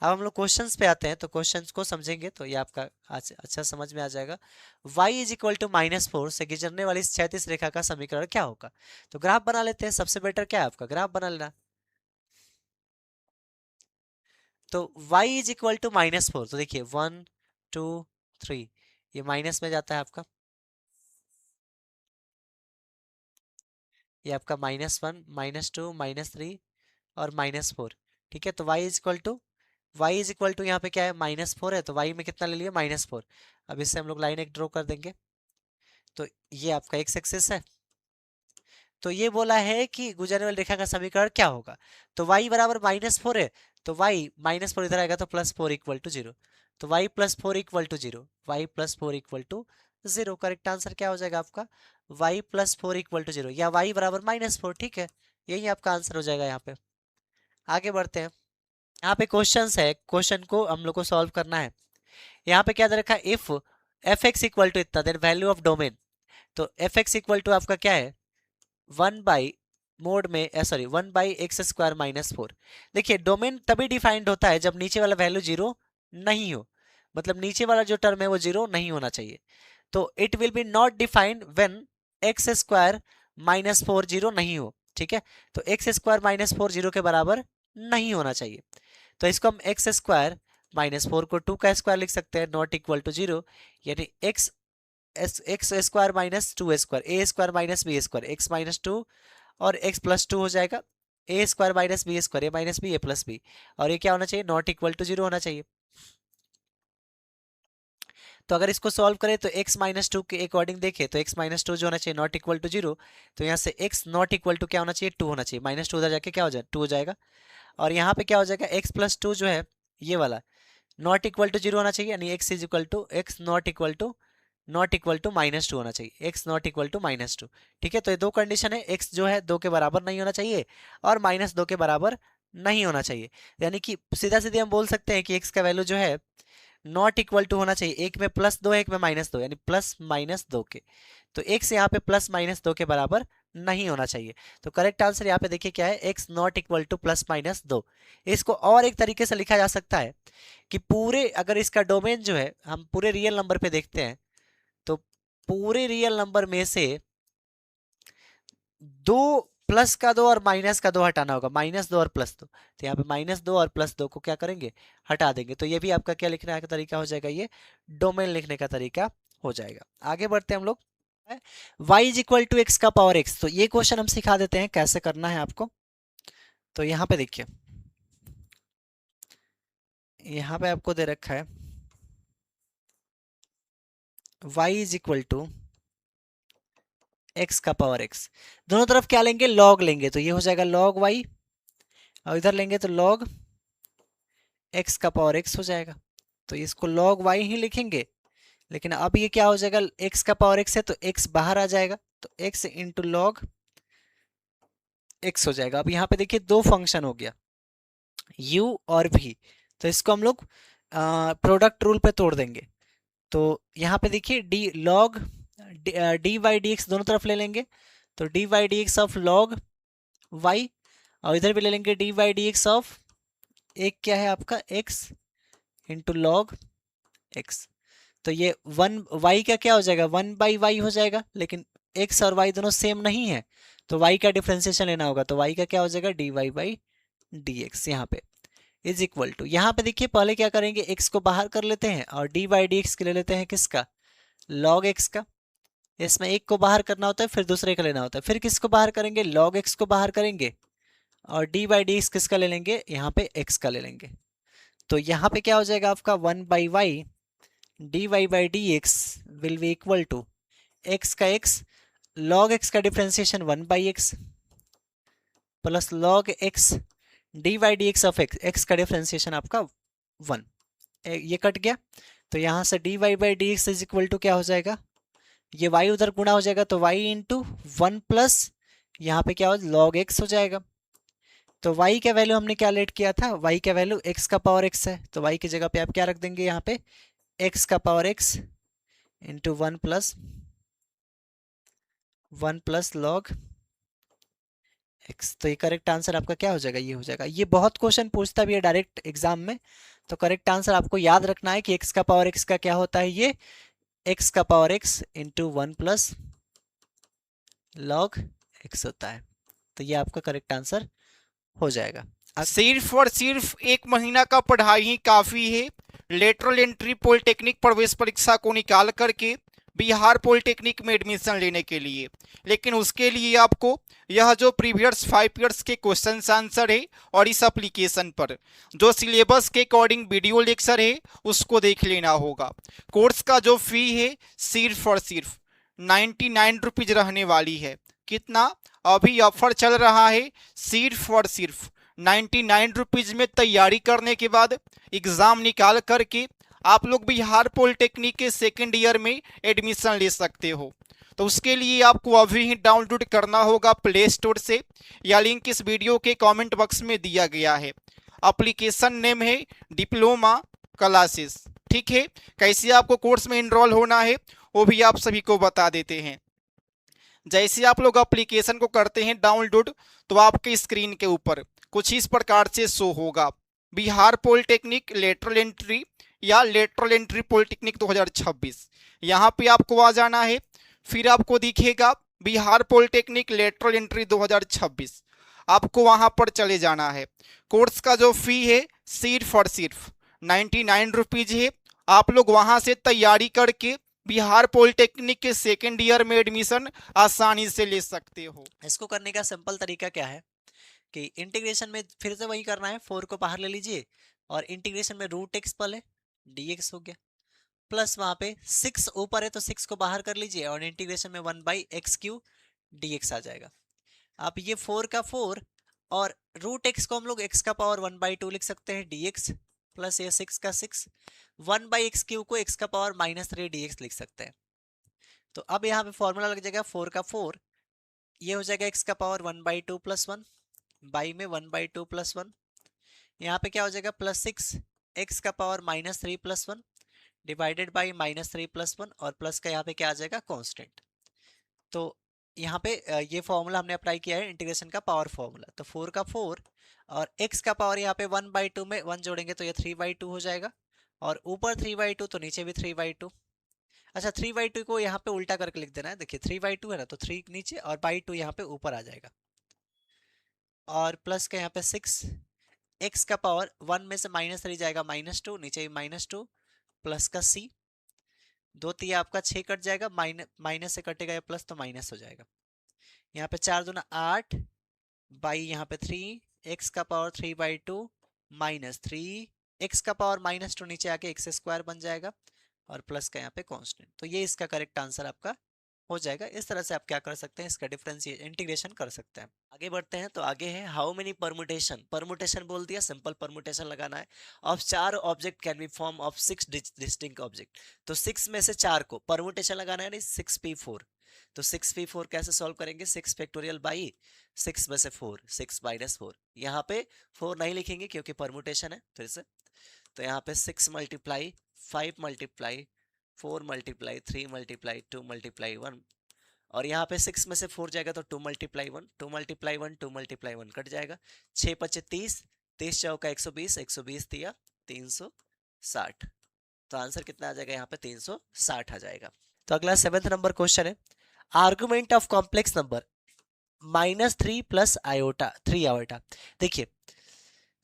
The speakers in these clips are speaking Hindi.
अब हम लोग क्वेश्चंस पे आते हैं, तो क्वेश्चंस को समझेंगे तो ये आपका अच्छा समझ में आ जाएगा। y इज इक्वल टू -4 से गुजरने वाली इस क्षैतिज रेखा का समीकरण क्या होगा? तो ग्राफ बना लेते हैं, सबसे बेटर क्या है आपका, ग्राफ बना लेना। तो y इज इक्वल टू -4, तो देखिए 1 2 3, ये माइनस में जाता है आपका, ये आपका -1 -2 -3 और -4। ठीक है, तो y इज इक्वल टू यहाँ पे क्या है, -4 है, तो y में कितना ले लिया, -4। अब इससे हम लोग लाइन एक ड्रॉ कर देंगे, तो ये आपका x एक्सिस है। तो ये बोला है कि गुजरने वाली रेखा का समीकरण क्या होगा। तो y बराबर -4 है, तो y -4 इधर आएगा तो +4 इक्वल टू 0। तो y +4 equal to 0, y +4 equal to 0। Correct answer क्या हो जाएगा आपका, y +4 इक्वल टू 0 या y बराबर -4। ठीक है, यही आपका आंसर हो जाएगा यहाँ पे। आगे बढ़ते हैं, यहाँ पे क्वेश्चंस है, क्वेश्चन को हम लोग को सॉल्व करना है। यहाँ पे क्या दे रखा है, if f x equal to इतना, देन वैल्यू ऑफ डोमेन। तो एफ एक्स इक्वल टू आपका क्या है, 1/(x²-4)। देखिए डोमेन तभी डिफाइंड होता है जब नीचे वाला वैल्यू 0 नहीं हो, मतलब नीचे वाला जो टर्म है वो 0 नहीं होना चाहिए। तो it will be not defined when x² - 4 0 नहीं हो। ठीक है, तो x² - 4 0 के बराबर नहीं होना चाहिए। तो इसको हम x² - 4 को 2 का स्क्वायर लिख सकते हैं, नॉट इक्वल टू 0, यानी x² - 2 a² x-(-b²) और x+2 हो जाएगा, a² - b², a-b a+b, और ये क्या होना चाहिए, नॉट इक्वल टू 0 होना चाहिए। तो अगर इसको सॉल्व करें तो x-2 के अकॉर्डिंग देखें तो x-2 जो होना चाहिए नॉट इक्वल टू 0, तो यहाँ से x नॉट इक्वल टू क्या होना चाहिए, 2 होना चाहिए। -2 उधर जाके क्या हो जाए, 2 हो जाएगा। और यहाँ पे क्या हो जाएगा, x+2 जो है ये वाला नॉट इक्वल टू 0 होना चाहिए, यानी x is equal to x not equal to -2 होना चाहिए, x नॉट इक्वल टू -2। ठीक है, तो ये दो कंडीशन है, x जो है 2 के बराबर नहीं होना चाहिए और -2 के बराबर नहीं होना चाहिए। यानी कि सीधा सीधे हम बोल सकते हैं कि x का वैल्यू जो है नॉट इक्वल टू होना चाहिए, एक में +2 एक में -2, यानी +-2 के। तो x यहाँ पे +-2 के बराबर नहीं होना चाहिए। तो करेक्ट आंसर यहाँ पे देखिए क्या है, x नॉट इक्वल टू +-2। इसको और एक तरीके से लिखा जा सकता है कि पूरे, अगर इसका डोमेन जो है हम पूरे रियल नंबर पे देखते हैं, तो पूरे रियल नंबर में से 2 प्लस का 2 और माइनस का 2 हटाना होगा, -2 और +2। तो यहाँ पे -2 और +2 को क्या करेंगे, हटा देंगे। तो ये भी आपका क्या लिखने का तरीका हो जाएगा, ये डोमेन लिखने का तरीका हो जाएगा। आगे बढ़ते हैं हम लोग, y is equal to x का पावर x। तो ये क्वेश्चन हम सिखा देते हैं कैसे करना है आपको। तो यहाँ पे देखिए, यहाँ पे आपको दे रखा है y is equal to x का पावर x। दोनों तरफ क्या लेंगे, लॉग लेंगे, तो ये हो जाएगा log y, और इधर लेंगे तो log x का पावर x हो जाएगा। तो इसको log y ही लिखेंगे, लेकिन अब ये क्या हो जाएगा, x का पावर x है तो x बाहर आ जाएगा, तो x इंटू लॉग x हो जाएगा। अब यहाँ पे देखिए दो फंक्शन हो गया, u और v, तो इसको हम लोग प्रोडक्ट रूल पे तोड़ देंगे। तो यहाँ पे देखिए डी वाई डी एक्स दोनों तरफ ले लेंगे, तो d y d x of log y, और इधर भी ले लेंगे d y d x of, एक क्या है आपका x इंटू लॉग x। तो ये 1 y का क्या हो जाएगा, 1/y हो जाएगा, लेकिन x और y दोनों सेम नहीं है, तो y का डिफ्रेंसिएशन लेना होगा, तो y का क्या हो जाएगा, dy बाई डी एक्स। यहाँ पे इज इक्वल टू, यहाँ पे देखिए पहले क्या करेंगे, x को बाहर कर लेते हैं और dy बाई डी एक्स के ले लेते हैं किसका, log x का। इसमें एक को बाहर करना होता है फिर दूसरे का लेना होता है, फिर किसको बाहर करेंगे, log x को बाहर करेंगे, और डी बाई डी एक्स किसका ले लेंगे, यहाँ पे x का ले लेंगे। तो यहाँ पे क्या हो जाएगा आपका 1/y dy by d x will be equal to x का x, log x का differentiation 1/x plus log x d by d x of x, x का डिफ्रेंसिएशन आपका 1, ये कट गया। तो यहाँ से d y by d x is equal to क्या हो जाएगा, ये y उधर गुणा हो जाएगा, तो y इंटू 1 प्लस यहाँ पे क्या हो, log x हो जाएगा। तो y का वैल्यू हमने क्या लेट किया था, y का वैल्यू x का पावर x है, तो y की जगह पे आप क्या रख देंगे, यहाँ पे x का power x into 1 plus log x। तो ये करेक्ट आंसर आपका क्या हो जाएगा, ये हो जाएगा। ये बहुत क्वेश्चन पूछता भी है डायरेक्ट एग्जाम में, तो करेक्ट आंसर आपको याद रखना है कि x का पावर x का क्या होता है, ये x का power x into 1 plus log x होता है। तो ये आपका करेक्ट आंसर हो जाएगा। सिर्फ और सिर्फ 1 महीना का पढ़ाई ही काफ़ी है लेटरल एंट्री पॉलिटेक्निक प्रवेश परीक्षा को निकाल करके बिहार पॉलिटेक्निक में एडमिशन लेने के लिए। लेकिन उसके लिए आपको यह जो प्रीवियस 5 ईयर्स के क्वेश्चन आंसर है और इस एप्लीकेशन पर जो सिलेबस के अकॉर्डिंग वीडियो लेक्चर है उसको देख लेना होगा। कोर्स का जो फी है सिर्फ और सिर्फ 99 रुपीज़ रहने वाली है। कितना? अभी ऑफर चल रहा है, सिर्फ और सिर्फ 99 रुपीज़ में तैयारी करने के बाद एग्ज़ाम निकाल करके आप लोग बिहार पॉलिटेक्निक के सेकेंड ईयर में एडमिशन ले सकते हो। तो उसके लिए आपको अभी ही डाउनलोड करना होगा प्ले स्टोर से, या लिंक इस वीडियो के कमेंट बॉक्स में दिया गया है। एप्लीकेशन नेम है डिप्लोमा क्लासेस। ठीक है, कैसे आपको कोर्स में इनरोल होना है वो भी आप सभी को बता देते हैं। जैसे आप लोग एप्लीकेशन को करते हैं डाउनलोड, तो आपके स्क्रीन के ऊपर कुछ इस प्रकार से शो होगा, बिहार पॉलिटेक्निक लेटरल एंट्री या लेटरल एंट्री पॉलिटेक्निक 2026। यहाँ पे आपको आ जाना है, फिर आपको दिखेगा बिहार पॉलिटेक्निक लेटरल एंट्री 2026, आपको वहाँ पर चले जाना है। कोर्स का जो फी है सिर्फ और सिर्फ 99 रुपीज़ है। आप लोग वहाँ से तैयारी करके बिहार पॉलिटेक्निक के सेकेंड ईयर में एडमिशन आसानी से ले सकते हो। इसको करने का सिंपल तरीका क्या है कि इंटीग्रेशन में फिर से वही करना है, 4 को बाहर ले लीजिए और इंटीग्रेशन में रूट एक्स पल है dx हो गया, प्लस वहां पे 6 ऊपर है तो 6 को बाहर कर लीजिए और इंटीग्रेशन में 1/x³ dx आ जाएगा। अब ये 4 का 4 और रूट एक्स को हम लोग x का पावर 1/2 लिख सकते हैं dx, प्लस ये 6 का 6 1/x³ को x का पावर -3 dx लिख सकते हैं। तो अब यहाँ पे फॉर्मूला लग जाएगा 4 का 4, ये हो जाएगा x का पावर 1/2 + 1 बाई में 1/2 + 1, यहाँ पे क्या हो जाएगा +6 x का पावर -3 + 1 डिवाइडेड बाई -3 + 1 और प्लस का यहाँ पे क्या आ जाएगा कांस्टेंट। तो यहाँ पे ये फॉर्मूला हमने अप्लाई किया है इंटीग्रेशन का पावर फॉर्मूला। तो 4 का 4 और x का पावर यहाँ पे 1/2 में 1 जोड़ेंगे तो ये 3/2 हो जाएगा और ऊपर 3/2 तो नीचे भी 3/2। अच्छा 3/2 को यहाँ पे उल्टा करके लिख देना है, देखिए 3/2 है ना तो 3 नीचे और /2 यहाँ पे ऊपर आ जाएगा और प्लस का यहाँ पे 6 x का पावर 1 में से -3 जाएगा -2, नीचे भी -2 प्लस का c, 2 तिया आपका 6 कट जाएगा, माइनस से कटेगा या प्लस तो माइनस हो जाएगा। यहाँ पे 4 दूना 8 बाई यहाँ पे 3 x का पावर 3/2 -3 x का पावर -2 नीचे आके x² बन जाएगा और प्लस का यहाँ पे कांस्टेंट। तो ये इसका करेक्ट आंसर आपका हो जाएगा। इस तरह से आप क्या कर सकते हैं, इसका डिफरेंशिएशन इंटीग्रेशन कर सकते हैं। आगे बढ़ते हैं तो आगे है हाउ मेनी परमुटेशन। परमुटेशन बोल दिया, सिंपल परमुटेशन लगाना है। Of 4 object can be form of 6 distinct object. तो 6 में से 4 को परमुटेशन लगाना है, नहीं 6p4। तो 6p4 कैसे सॉल्व करेंगे, 6 फैक्टोरियल बाई 6 में से 4 6 - 4। यहाँ पे 4 नहीं लिखेंगे क्योंकि परमुटेशन है फिर से। तो यहाँ पे 6 × 5 × 4 × 3 × 2 × 1 और यहाँ पे 6 में से 4 जाएगा तो 2 × 1 2 × 1 2 × 1 कट जाएगा। 6 × 5 30 30 चौका 120 120 दिया 360। तो आंसर कितना आ जाएगा यहाँ पे 360 आ जाएगा। तो अगला 7th नंबर क्वेश्चन है argument of complex number -3 + iota 3 iota. देखिए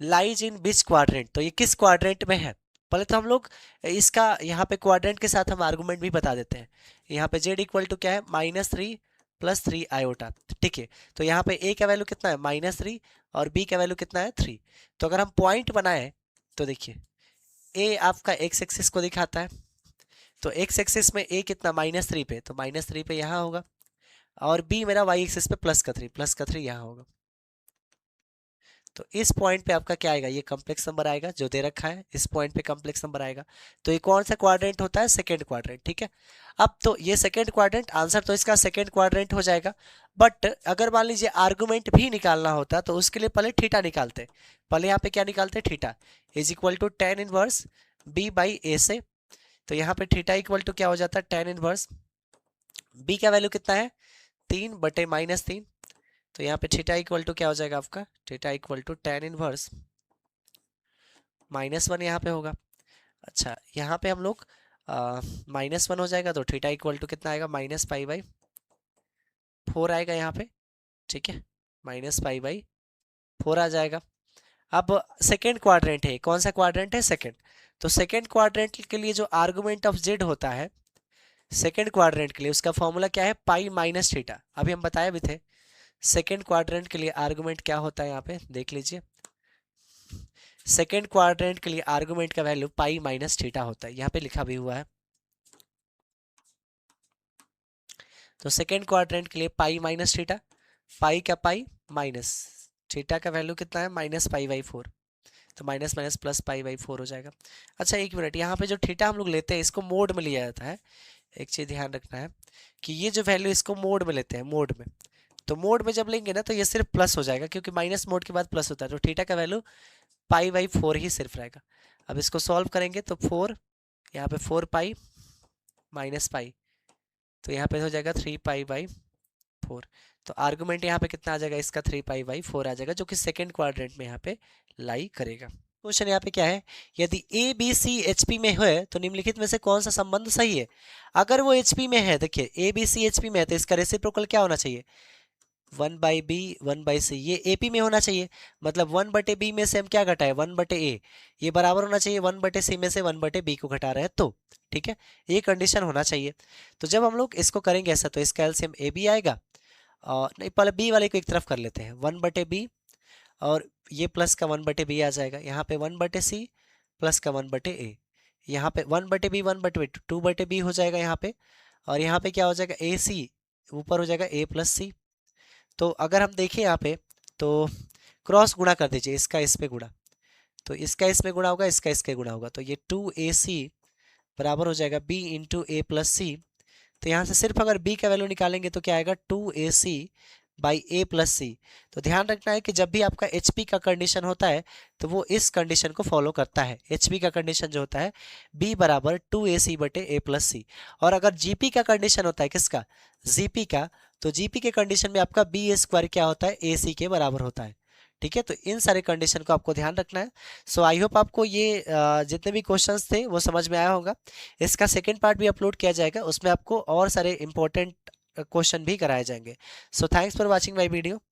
लाइज इन विच क्वाड्रेंट, तो ये किस क्वाड्रेंट में है। पहले तो हम लोग इसका यहाँ पे क्वाड्रेंट के साथ हम आर्गुमेंट भी बता देते हैं। यहाँ पे z इक्वल टू क्या है -3 + 3 आयोटा। ठीक है, तो यहाँ पे a का वैल्यू कितना है -3 और b का वैल्यू कितना है 3। तो अगर हम पॉइंट बनाए तो देखिए a आपका x एक्सिस को दिखाता है, तो x एक्सिस में a कितना -3 पे, तो -3 पे यहाँ होगा और b मेरा y एक्सिस पे +3 यहाँ होगा। तो इस पॉइंट पे आपका क्या आएगा, ये कॉम्प्लेक्स नंबर आएगा जो दे रखा है, इस पॉइंट पे कॉम्प्लेक्स नंबर आएगा। तो ये कौन सा क्वाड्रेंट होता है, सेकंड क्वाड्रेंट। ठीक है, अब तो ये सेकंड क्वाड्रेंट, आंसर तो इसका सेकंड क्वाड्रेंट हो जाएगा। बट अगर मान लीजिए आर्गुमेंट भी निकालना होता तो उसके लिए पहले थीटा निकालते। पहले यहाँ पे क्या निकालते, theta is equal to tan inverse b/a से। तो यहाँ पे थीटा इक्वल टू क्या हो जाता है, tan इनवर्स b का वैल्यू कितना है 3/-3। तो यहाँ पे थीटा इक्वल टू क्या हो जाएगा आपका, theta equal to tan inverse -1 यहाँ पे होगा। अच्छा यहाँ पे हम लोग -1 हो जाएगा तो थीटा इक्वल टू कितना आएगा, -π/4 आएगा यहाँ पे, ठीक है, -π/4 आ जाएगा। अब सेकेंड क्वाड्रेंट है, कौन सा क्वाड्रेंट है, सेकेंड। तो सेकेंड क्वाड्रेंट के लिए जो आर्गुमेंट ऑफ जेड होता है सेकेंड क्वाड्रेंट के लिए, उसका फॉर्मूला क्या है, π-θ। अभी हम बताए भी थे। सेकेंड क्वाड्रेंट के लिए आर्गुमेंट क्या होता है, यहाँ पे देख लीजिए। सेकेंड क्वाड्रेंट के लिए आर्गुमेंट का वैल्यू π-θ होता है, यहाँ पे लिखा भी हुआ है। तो सेकेंड क्वाड्रेंट के लिए π-θ, पाई का पाई माइनस थीटा का वैल्यू कितना है, -π/4। तो माइनस माइनस प्लस π/4 हो जाएगा। अच्छा एक मिनट, यहाँ पे जो थीटा हम लोग लेते हैं इसको मोड में लिया जाता है। एक चीज ध्यान रखना है कि ये जो वैल्यू इसको मोड में लेते हैं, मोड में। तो मोड में जब लेंगे ना तो ये सिर्फ प्लस हो जाएगा, क्योंकि माइनस मोड के बाद प्लस होता है, तो थीटा का वैल्यू π/4 ही सिर्फ रहेगा। अब इसको सॉल्व करेंगे तो 4, यहाँ पे 4π माइनस पाई, तो यहाँ पे हो जाएगा 3π/4। तो आर्गुमेंट यहाँ पे कितना आ जाएगा इसका, 3π/4 आ जाएगा, जो कि सेकेंड क्वाड्रेंट में यहाँ पे लाई करेगा। क्वेश्चन यहाँ पे क्या है, यदि ए बी सी एचपी में है तो निम्नलिखित में से कौन सा संबंध सही है। अगर वो एचपी में है, देखिए ए बी सी एचपी में है तो इसका रेसिप्रोकल क्या होना चाहिए, 1/b 1/c। ये एपी में होना चाहिए, मतलब 1/b में से हम क्या घटाए, 1/a। ये बराबर होना चाहिए 1/c में से 1/b को घटा रहे हैं तो, ठीक है, ये कंडीशन होना चाहिए। तो जब हम लोग इसको करेंगे ऐसा तो इसका एलसीएम ए बी आएगा, और नहीं पहले बी वाले को एक तरफ कर लेते हैं, 1/b और ये प्लस का 1/b आ जाएगा, यहाँ पे 1/c प्लस का 1/a, यहाँ पे 1/b 1/b 2/b हो जाएगा यहाँ पे, और यहाँ पे क्या हो जाएगा, ए सी ऊपर हो जाएगा a + c। तो अगर हम देखें यहाँ पे तो क्रॉस गुणा कर दीजिए, इसका इस पे गुणा, तो इसका इसमें गुणा होगा, इसका इसके गुणा होगा, तो ये 2ac बराबर हो जाएगा b × a + c। तो यहाँ से सिर्फ अगर b का वैल्यू निकालेंगे तो क्या आएगा, 2ac/a + c। तो ध्यान रखना है कि जब भी आपका HP का कंडीशन होता है तो वो इस कंडीशन को फॉलो करता है। HP का कंडीशन जो होता है b = 2ac/a + c। और अगर GP का कंडीशन होता है, किसका, GP का, तो GP के कंडीशन में आपका b² क्या होता है, AC के बराबर होता है, ठीक है। तो इन सारे कंडीशन को आपको ध्यान रखना है। सो आई होप आपको ये जितने भी क्वेश्चंस थे वो समझ में आया होगा। इसका सेकंड पार्ट भी अपलोड किया जाएगा, उसमें आपको और सारे इंपॉर्टेंट क्वेश्चन भी कराए जाएंगे। So thanks for watching my video.